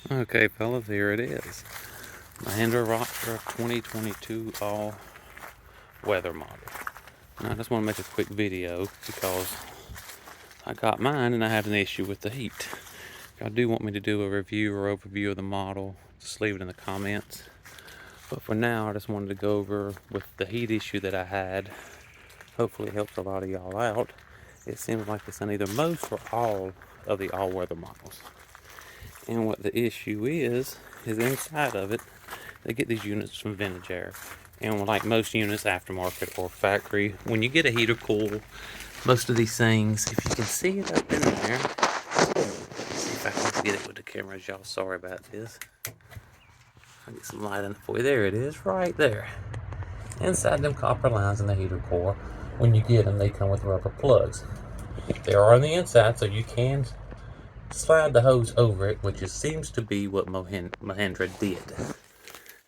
Okay, fellas, here it is. Mahindra Roxor 2022 All Weather model. Now, I just want to make a quick video because I got mine and I had an issue with the heat. If y'all do want me to do a review or overview of the model, just leave it in the comments. But for now, I just wanted to go over with the heat issue that I had. Hopefully it helps a lot of y'all out. It seems like it's in either most or all of the all-weather models. And what the issue is inside of it, they get these units from Vintage Air. And like most units, aftermarket or factory, when you get a heater coil, most of these things, if you can see it up in there, see if I can get it with the cameras, y'all, sorry about this. I'll get some light on it for you. There it is, right there. Inside them copper lines in the heater core, when you get them, they come with rubber plugs. They are on the inside, so you can slide the hose over it, which seems to be what Mahindra did.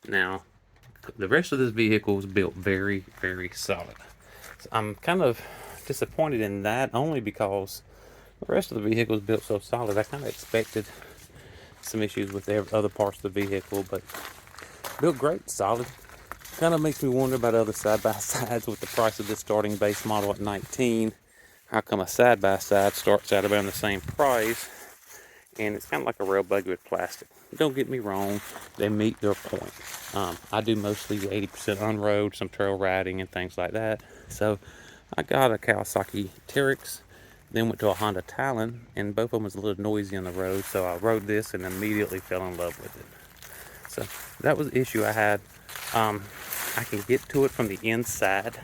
Now, the rest of this vehicle is built very, very solid. So I'm kind of disappointed in that, only because the rest of the vehicle is built so solid. I kind of expected some issues with the other parts of the vehicle, but built great, solid. Kind of makes me wonder about other side-by-sides with the price of this starting base model at 19. How come a side-by-side starts out around the same price? And it's kind of like a rail buggy with plastic. Don't get me wrong, they meet their point. I do mostly 80% on-road, some trail riding and things like that. So I got a Kawasaki Teryx, then went to a Honda Talon, and both of them was a little noisy on the road, so I rode this and immediately fell in love with it. So that was the issue I had. I can get to it from the inside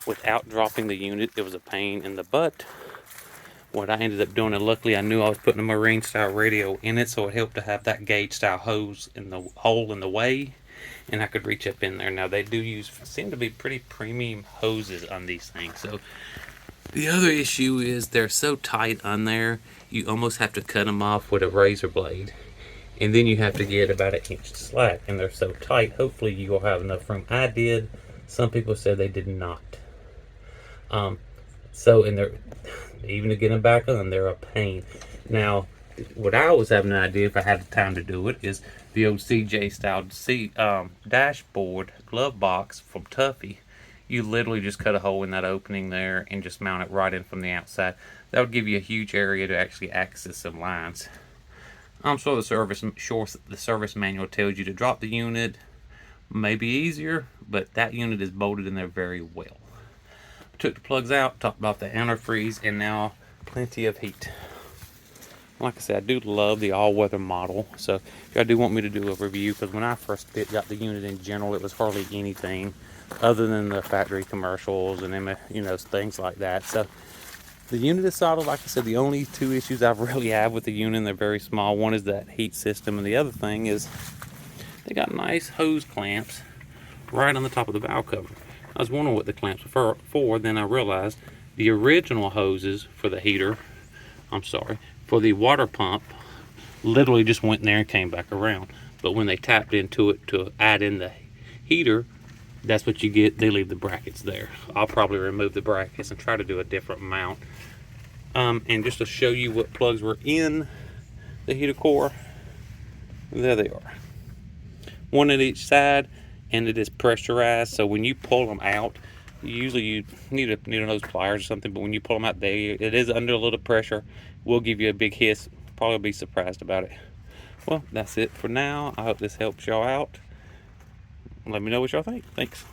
without dropping the unit. It was a pain in the butt. What I ended up doing, and luckily I knew I was putting a marine style radio in it, so it helped to have that gauge style hose in the hole in the way, and I could reach up in there. Now they do seem to be pretty premium hoses on these things. So the other issue is they're so tight on there, you almost have to cut them off with a razor blade, and then you have to get about 1 inch slack, and they're so tight. Hopefully you will have enough room. I did. Some people said they did not. So, and they're, even to get them back on, they're a pain. Now, what I was having an idea, if I had the time to do it, is the old CJ style dashboard glove box from Tuffy. You literally just cut a hole in that opening there and just mount it right in from the outside. That would give you a huge area to actually access some lines. I'm sure the service manual tells you to drop the unit. Maybe easier, but that unit is bolted in there very well. Took the plugs out, topped off the antifreeze, and now plenty of heat. Like I said, I do love the all-weather model, so if y'all do want me to do a review, because when I first got the unit in general, it was hardly anything other than the factory commercials and things like that. So the unit is solid. Like I said, the only two issues I've really have with the unit, and they're very small. One is that heat system, and the other thing is they got nice hose clamps right on the top of the valve cover. I was wondering what the clamps were for, then I realized the original hoses for the heater, for the water pump, literally just went in there and came back around. But when they tapped into it to add in the heater, that's what you get. They leave the brackets there. I'll probably remove the brackets and try to do a different mount. And just to show you what plugs were in the heater core, there they are. One at each side, and it is pressurized, so when you pull them out, you need one of those pliers or something, but when you pull them out, it is under a little pressure. Will give you a big hiss. Probably be surprised about it. Well, that's it for now. I hope this helps y'all out. Let me know what y'all think. Thanks.